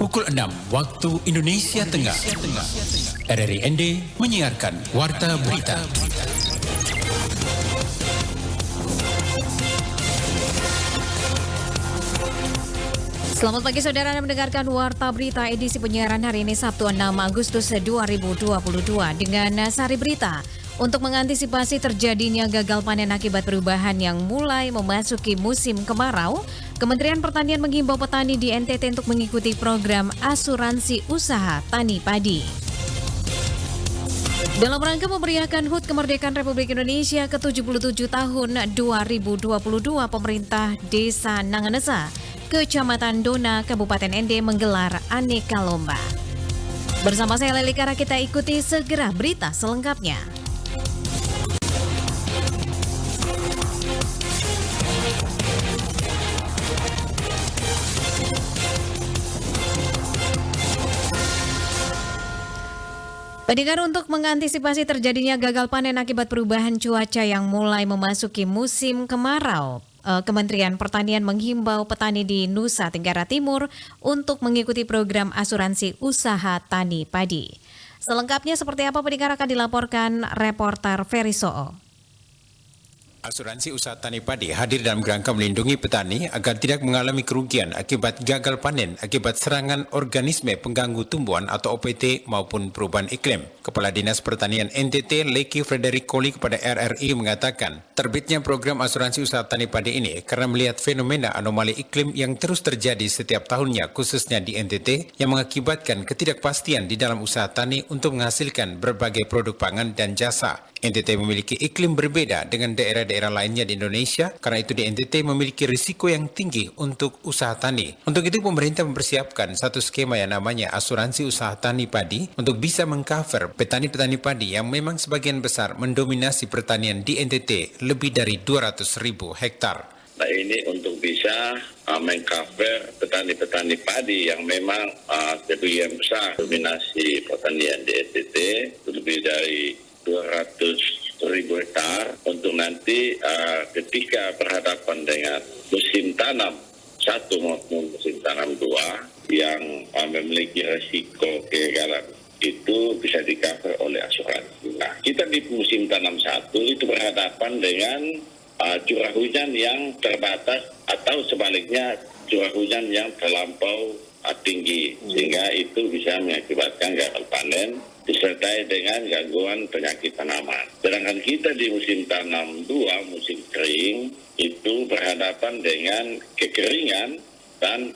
Pukul 6 waktu Indonesia Tengah. RRI ND menyiarkan Warta Berita. Selamat pagi saudara, Anda mendengarkan Warta Berita edisi penyiaran hari ini Sabtu 6 Agustus 2022 dengan Sari Berita. Untuk mengantisipasi terjadinya gagal panen akibat perubahan yang mulai memasuki musim kemarau, Kementerian Pertanian menghimbau petani di NTT untuk mengikuti program asuransi usaha tani padi. Dalam rangka memeriahkan HUT Kemerdekaan Republik Indonesia ke-77 tahun 2022, pemerintah Desa Nanganesa, Kecamatan Dona, Kabupaten ND menggelar aneka lomba. Bersama saya Leli Kara, kita ikuti segera berita selengkapnya. Pendengar, untuk mengantisipasi terjadinya gagal panen akibat perubahan cuaca yang mulai memasuki musim kemarau, Kementerian Pertanian menghimbau petani di Nusa Tenggara Timur untuk mengikuti program asuransi usaha tani padi. Selengkapnya seperti apa pendengar akan dilaporkan reporter Ferry Soo. Asuransi usaha tani padi hadir dalam kerangka melindungi petani agar tidak mengalami kerugian akibat gagal panen akibat serangan organisme pengganggu tumbuhan atau OPT maupun perubahan iklim. Kepala Dinas Pertanian NTT Leki Frederick Koli kepada RRI mengatakan, terbitnya program asuransi usaha tani padi ini karena melihat fenomena anomali iklim yang terus terjadi setiap tahunnya khususnya di NTT yang mengakibatkan ketidakpastian di dalam usaha tani untuk menghasilkan berbagai produk pangan dan jasa. NTT memiliki iklim berbeda dengan daerah-daerah lainnya di Indonesia, karena itu di NTT memiliki risiko yang tinggi untuk usaha tani. Untuk itu pemerintah mempersiapkan satu skema yang namanya asuransi usaha tani padi untuk bisa mengcover petani-petani padi yang memang sebagian besar mendominasi pertanian di NTT lebih dari 200.000 hektar. Nah, ini untuk bisa mengcover petani-petani padi yang memang sebagian besar dominasi pertanian di NTT lebih dari 200.000 hektar untuk nanti ketika berhadapan dengan musim tanam 1 maupun musim tanam 2 yang memiliki risiko kegagalan itu bisa di-cover oleh asuransi. Nah, kita di musim tanam 1 itu berhadapan dengan curah hujan yang terbatas atau sebaliknya curah hujan yang terlampau tinggi sehingga itu bisa mengakibatkan gagal panen disertai dengan gangguan penyakit tanaman. Sedangkan kita di musim tanam 2, musim kering, itu berhadapan dengan kekeringan dan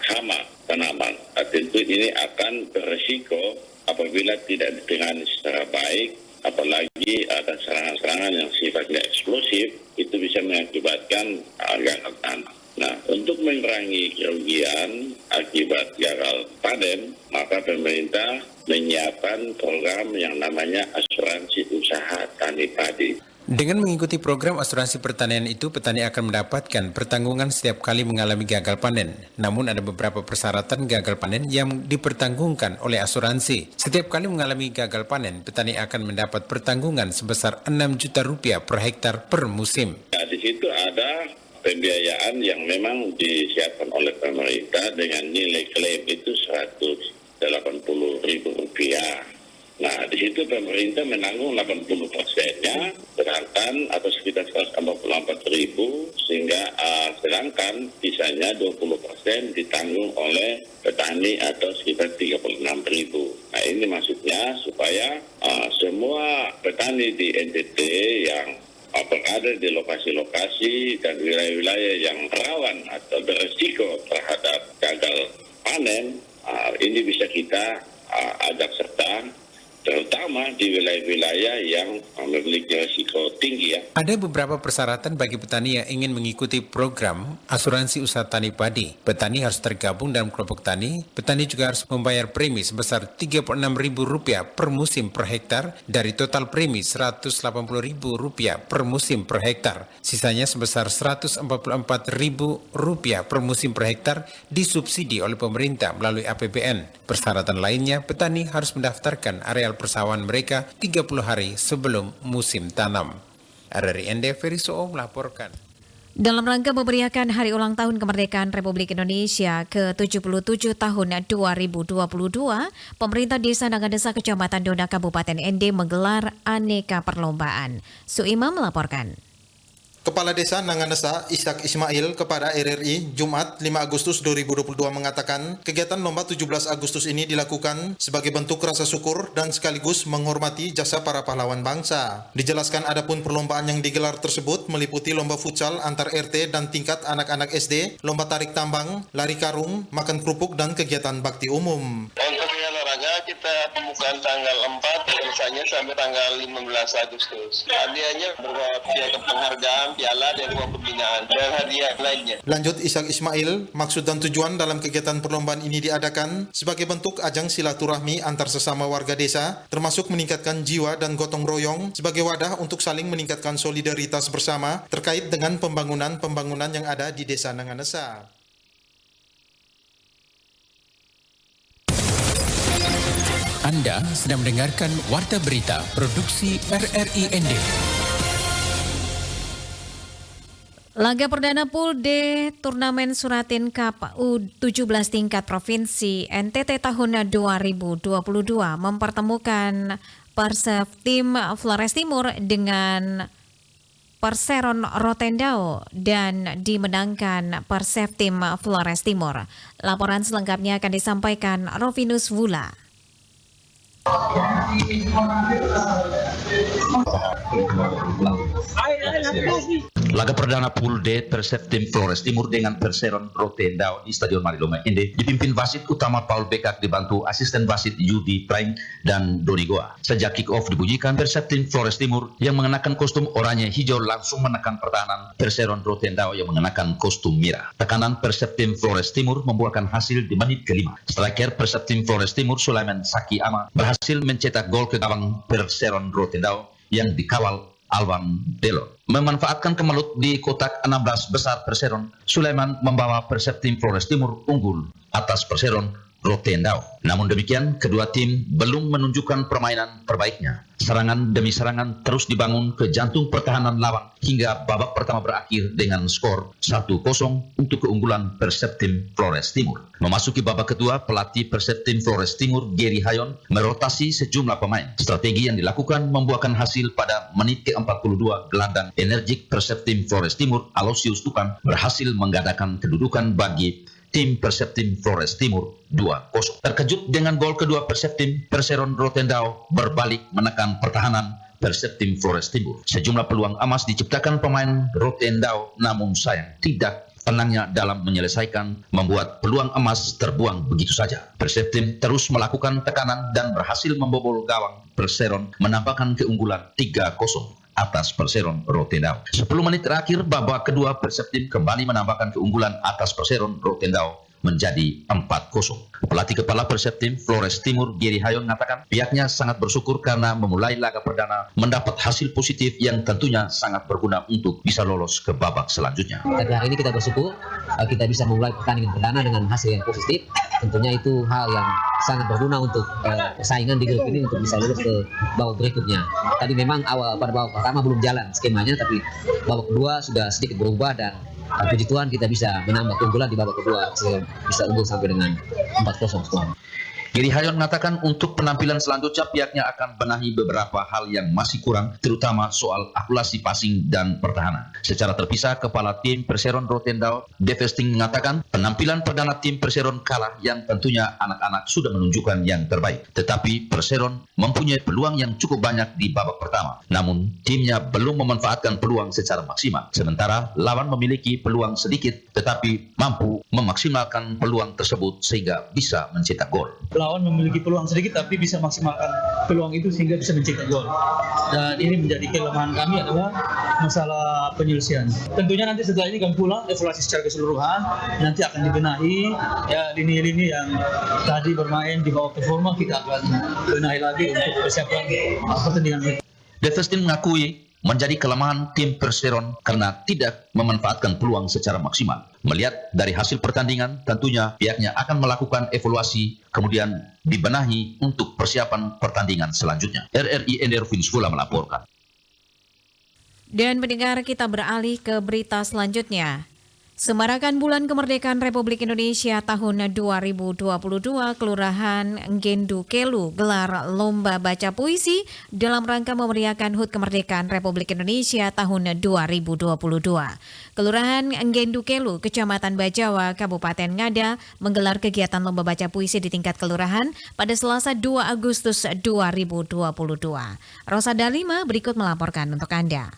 hama tanaman. Tentu ini akan berisiko apabila tidak ditangani secara baik, apalagi ada serangan-serangan yang sifatnya eksplosif, itu bisa mengakibatkan gagal tanam. Nah, untuk mengurangi kerugian akibat gagal panen, maka pemerintah menyiapkan program yang namanya asuransi usaha tani padi. Dengan mengikuti program asuransi pertanian itu, petani akan mendapatkan pertanggungan setiap kali mengalami gagal panen. Namun ada beberapa persyaratan gagal panen yang dipertanggungkan oleh asuransi. Setiap kali mengalami gagal panen, petani akan mendapat pertanggungan sebesar 6 juta rupiah per hektar per musim. Nah, di situ ada pembiayaan yang memang disiapkan oleh pemerintah dengan nilai klaim itu Rp180.000. Nah, di situ pemerintah menanggung 80%-nya, sedangkan atau sekitar 144.000, sehingga sedangkan sisanya 20% ditanggung oleh petani atau sekitar 36.000. Nah, ini maksudnya supaya semua petani di NTT yang berada di lokasi-lokasi dan wilayah-wilayah yang rawan atau berisiko terhadap gagal panen, ini bisa kita ajak serta, terutama di wilayah-wilayah yang memiliki risiko tinggi ya. Ada beberapa persyaratan bagi petani yang ingin mengikuti program asuransi usaha tani padi. Petani harus tergabung dalam kelompok tani. Petani juga harus membayar premi sebesar Rp36.000 per musim per hektar dari total premi Rp180.000 per musim per hektar. Sisanya sebesar Rp144.000 per musim per hektar disubsidi oleh pemerintah melalui APBN. Persyaratan lainnya, petani harus mendaftarkan areal persawahan mereka 30 hari sebelum musim tanam. RRI ND Ferry Soo melaporkan. Dalam rangka memeriahkan Hari Ulang Tahun Kemerdekaan Republik Indonesia ke-77 tahun 2022, pemerintah Desa Nanganesa Kecamatan Dona Kabupaten ND menggelar aneka perlombaan. Suima melaporkan. Kepala Desa Nanganesa Ishak Ismail kepada RRI Jumat 5 Agustus 2022 mengatakan kegiatan lomba 17 Agustus ini dilakukan sebagai bentuk rasa syukur dan sekaligus menghormati jasa para pahlawan bangsa. Dijelaskan adapun perlombaan yang digelar tersebut meliputi lomba futsal antar RT dan tingkat anak-anak SD, lomba tarik tambang, lari karung, makan kerupuk dan kegiatan bakti umum. Untuk olahraga kita pembukaan tanggal 4, misalnya sampai tanggal 15 Agustus. Hadiahnya berupa piagam penghargaan, piala dan uang pembinaan dan hadiah lainnya. Lanjut Ishak Ismail, maksud dan tujuan dalam kegiatan perlombaan ini diadakan sebagai bentuk ajang silaturahmi antar sesama warga desa, termasuk meningkatkan jiwa dan gotong royong sebagai wadah untuk saling meningkatkan solidaritas bersama terkait dengan pembangunan yang ada di Desa Nanganesa. Anda sedang mendengarkan Warta Berita Produksi RRI ND. Laga perdana Pool D Turnamen Suratin Cup U17 tingkat Provinsi NTT tahun 2022 mempertemukan Persib Tim Flores Timur dengan Perseron Rotendao dan dimenangkan Persib Tim Flores Timur. Laporan selengkapnya akan disampaikan Rovinus Wula. Laga perdana Pool D Persib Tim Flores Timur dengan Perseron Rotendao di Stadion Mariloma ND dipimpin wasit utama Paul Bekak dibantu asisten wasit Yudi Praing dan Doni Goa. Sejak kick-off dibunyikan, Persib Tim Flores Timur yang mengenakan kostum oranye hijau langsung menekan pertahanan Perseron Rotendao yang mengenakan kostum merah. Tekanan Persib Tim Flores Timur membuahkan hasil di menit ke-5. Striker Persib Tim Flores Timur Sulaiman Saki Ama berhasil mencetak gol ke gawang Perseron Rotendao yang dikawal Alwan Delo. Memanfaatkan kemelut di kotak 16 besar Perseron, Sulaiman membawa Persib Tim Flores Timur unggul atas Perseron Rotendao. Namun demikian, kedua tim belum menunjukkan permainan terbaiknya. Serangan demi serangan terus dibangun ke jantung pertahanan lawan hingga babak pertama berakhir dengan skor 1-0 untuk keunggulan Persib Tim Flores Timur. Memasuki babak kedua, pelatih Persib Tim Flores Timur Gary Hayon merotasi sejumlah pemain. Strategi yang dilakukan membuahkan hasil pada menit ke-42. Gelandang energik Persib Tim Flores Timur Aloysius Tukan berhasil menggandakan kedudukan bagi tim Persib Tim Flores Timur 2-0. Terkejut dengan gol kedua Persib Tim, Perseron Rotendao berbalik menekan pertahanan Persib Tim Flores Timur. Sejumlah peluang emas diciptakan pemain Rotendao, namun sayang tidak tenangnya dalam menyelesaikan membuat peluang emas terbuang begitu saja. Persib Tim terus melakukan tekanan dan berhasil membobol gawang Perseron menambahkan keunggulan 3-0 atas Perseron Rotendao. 10 menit terakhir babak kedua, Persib Tim kembali menambahkan keunggulan atas Perseron Rotendao menjadi 4-0. Pelatih kepala Persib Tim Flores Timur Gary Hayon mengatakan pihaknya sangat bersyukur karena memulai laga perdana mendapat hasil positif yang tentunya sangat berguna untuk bisa lolos ke babak selanjutnya. Tapi hari ini kita bersyukur kita bisa memulai pertandingan perdana dengan hasil yang positif. Tentunya itu hal yang sangat berguna untuk persaingan di grup ini untuk bisa lolos ke babak berikutnya. Tadi memang pada babak pertama belum jalan skemanya, tapi babak kedua sudah sedikit berubah dan puji Tuhan kita bisa menambah keunggulan di babak kedua sehingga bisa unggul sampai dengan 4-0 skor. Gary Hayon mengatakan untuk penampilan selanjutnya pihaknya akan benahi beberapa hal yang masih kurang, terutama soal akurasi passing dan pertahanan. Secara terpisah, kepala tim Perseron Rotendao Devesting mengatakan penampilan perdana tim Perseron kalah yang tentunya anak-anak sudah menunjukkan yang terbaik. Tetapi Perseron mempunyai peluang yang cukup banyak di babak pertama. Namun timnya belum memanfaatkan peluang secara maksimal. Sementara lawan memiliki peluang sedikit tetapi mampu memaksimalkan peluang tersebut sehingga bisa mencetak gol. Lawan memiliki peluang sedikit tapi bisa maksimalkan peluang itu sehingga bisa mencetak gol. Dan ini menjadi kelemahan kami adalah masalah penyelesaian. Tentunya nanti setelah ini kami pulang evaluasi secara keseluruhan, nanti akan dibenahi ya lini-lini yang tadi bermain di bawah performa kita akan benahi lagi untuk persiapan pertandingan ini. Devestin mengakui menjadi kelemahan tim Perseron karena tidak memanfaatkan peluang secara maksimal. Melihat dari hasil pertandingan, tentunya pihaknya akan melakukan evaluasi, kemudian dibenahi untuk persiapan pertandingan selanjutnya. RRI ND Rovinus Wula melaporkan. Dan pendengar, kita beralih ke berita selanjutnya. Semarakan Bulan Kemerdekaan Republik Indonesia tahun 2022, Kelurahan Nggendu Kelu gelar lomba baca puisi dalam rangka memeriahkan HUT Kemerdekaan Republik Indonesia tahun 2022. Kelurahan Nggendu Kelu, Kecamatan Bajawa, Kabupaten Ngada menggelar kegiatan lomba baca puisi di tingkat kelurahan pada Selasa 2 Agustus 2022. Rosa Dalima berikut melaporkan untuk Anda.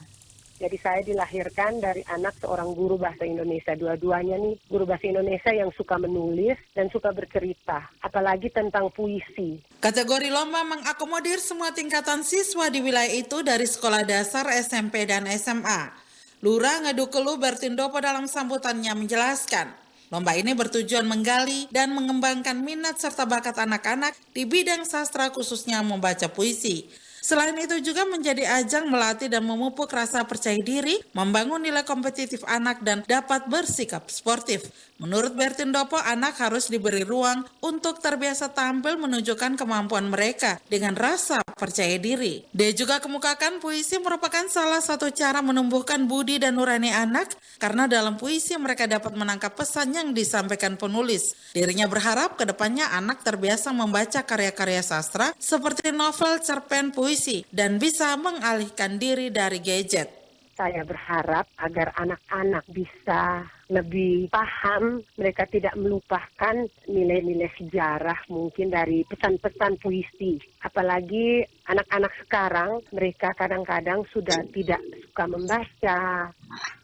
Jadi saya dilahirkan dari anak seorang guru bahasa Indonesia. Dua-duanya nih guru bahasa Indonesia yang suka menulis dan suka bercerita, apalagi tentang puisi. Kategori lomba mengakomodir semua tingkatan siswa di wilayah itu dari sekolah dasar, SMP, dan SMA. Lurah Ngadu Kelu Bertindopo dalam sambutannya menjelaskan, lomba ini bertujuan menggali dan mengembangkan minat serta bakat anak-anak di bidang sastra khususnya membaca puisi. Selain itu juga menjadi ajang melatih dan memupuk rasa percaya diri, membangun nilai kompetitif anak dan dapat bersikap sportif. Menurut Bertindopo, anak harus diberi ruang untuk terbiasa tampil menunjukkan kemampuan mereka dengan rasa percaya diri. Dia juga kemukakan puisi merupakan salah satu cara menumbuhkan budi dan nurani anak karena dalam puisi mereka dapat menangkap pesan yang disampaikan penulis. Dirinya berharap kedepannya anak terbiasa membaca karya-karya sastra seperti novel, cerpen, puisi dan bisa mengalihkan diri dari gadget. Saya berharap agar anak-anak bisa lebih paham, mereka tidak melupakan nilai-nilai sejarah mungkin dari pesan-pesan puisi. Apalagi anak-anak sekarang, mereka kadang-kadang sudah tidak suka membaca,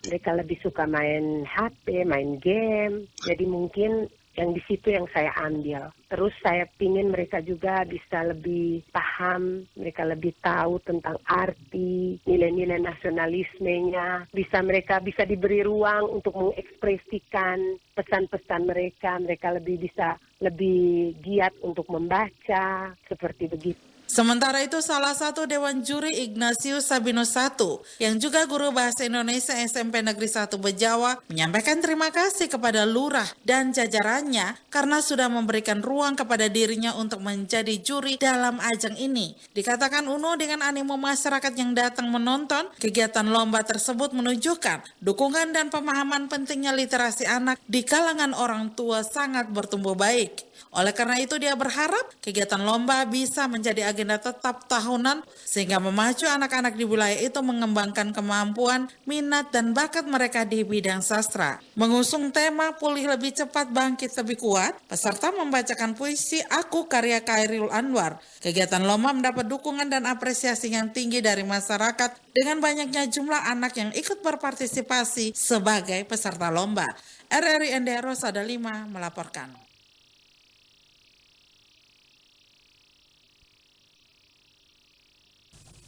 mereka lebih suka main HP, main game, jadi mungkin yang di situ yang saya ambil. Terus saya pingin mereka juga bisa lebih paham, mereka lebih tahu tentang arti, nilai-nilai nasionalismenya. Mereka bisa diberi ruang untuk mengekspresikan pesan-pesan mereka. Mereka lebih giat untuk membaca, seperti begitu. Sementara itu salah satu Dewan Juri Ignatius Sabinus I yang juga guru bahasa Indonesia SMP Negeri 1 Bejawa menyampaikan terima kasih kepada lurah dan jajarannya karena sudah memberikan ruang kepada dirinya untuk menjadi juri dalam ajang ini. Dikatakan Uno dengan animo masyarakat yang datang menonton, kegiatan lomba tersebut menunjukkan dukungan dan pemahaman pentingnya literasi anak di kalangan orang tua sangat bertumbuh baik. Oleh karena itu dia berharap kegiatan lomba bisa menjadi agenda tetap tahunan sehingga memacu anak-anak di wilayah itu mengembangkan kemampuan, minat dan bakat mereka di bidang sastra. Mengusung tema pulih lebih cepat bangkit lebih kuat, peserta membacakan puisi Aku karya Khairul Anwar. Kegiatan lomba mendapat dukungan dan apresiasi yang tinggi dari masyarakat dengan banyaknya jumlah anak yang ikut berpartisipasi sebagai peserta lomba. RRI ND Rosa Dalima melaporkan.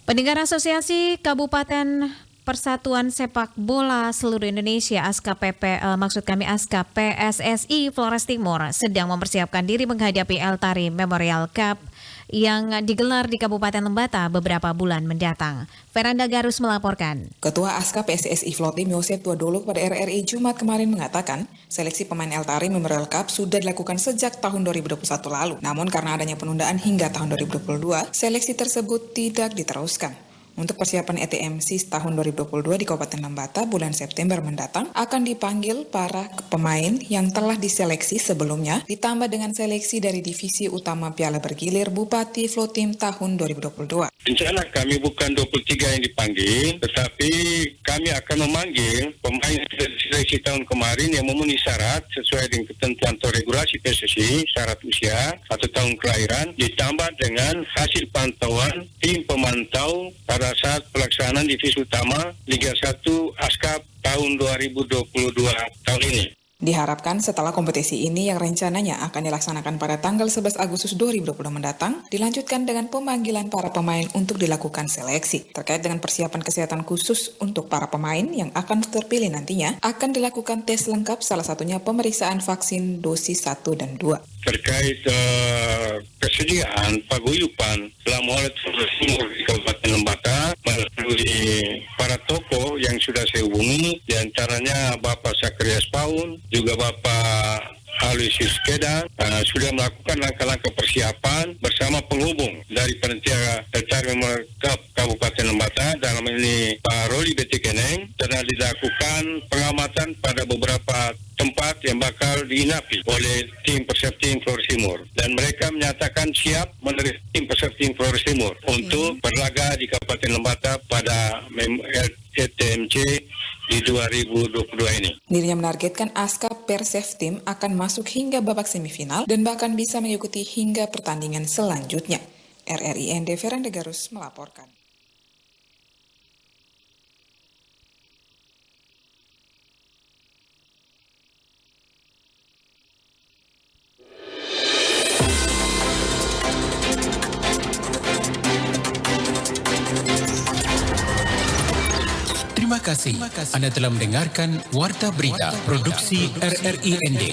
Pendengar Asosiasi Kabupaten Persatuan Sepak Bola Seluruh Indonesia ASKA PSSI Flores Timur sedang mempersiapkan diri menghadapi El Tari Memorial Cup yang digelar di Kabupaten Lembata beberapa bulan mendatang. Veranda Garus melaporkan. Ketua ASKA PSSI Flotim Yosef Tuadolo pada RRI Jumat kemarin mengatakan, seleksi pemain El Tari Memorial Cup sudah dilakukan sejak tahun 2021 lalu. Namun karena adanya penundaan hingga tahun 2022, seleksi tersebut tidak diteruskan. Untuk persiapan ETM SIS tahun 2022 di Kabupaten Lembata bulan September mendatang akan dipanggil para pemain yang telah diseleksi sebelumnya ditambah dengan seleksi dari divisi utama Piala Bergilir Bupati Flotim tahun 2022. Rencana kami bukan 23 yang dipanggil, tetapi kami akan memanggil pemain seleksi tahun kemarin yang memenuhi syarat sesuai dengan ketentuan atau regulasi PSSI, syarat usia, 1 tahun kelahiran, ditambah dengan hasil pantauan tim pemantau pada saat pelaksanaan divisi utama Liga 1 ASKA tahun 2022 tahun ini. Diharapkan setelah kompetisi ini yang rencananya akan dilaksanakan pada tanggal 11 Agustus 2020 mendatang, dilanjutkan dengan pemanggilan para pemain untuk dilakukan seleksi. Terkait dengan persiapan kesehatan khusus untuk para pemain yang akan terpilih nantinya, akan dilakukan tes lengkap salah satunya pemeriksaan vaksin dosis 1 dan 2. Terkait kesediaan paguyupan selama oleh di Kabupaten Lembata melalui para tokoh yang sudah saya hubungi, diantaranya Bapak Sakrias Paun, juga Bapak melalui Siskedang sudah melakukan langkah-langkah persiapan bersama penghubung dari Panitia Eltari Memorial Cup Kabupaten Lembata, dalam ini Pak Roli Betikeneng, telah dilakukan pengamatan pada beberapa tempat yang bakal diinapi oleh tim peserta tim Flores Timur, dan mereka menyatakan siap menerima tim peserta tim Flores Timur untuk berlaga di Kabupaten Lembata pada LTMC di 2022 ini. Dirinya menargetkan ASKA Perseftim akan masuk hingga babak semifinal dan bahkan bisa mengikuti hingga pertandingan selanjutnya. RRI ND Veranda Garus melaporkan. Terima kasih. Anda telah mendengarkan Warta Berita Produksi RRI ND.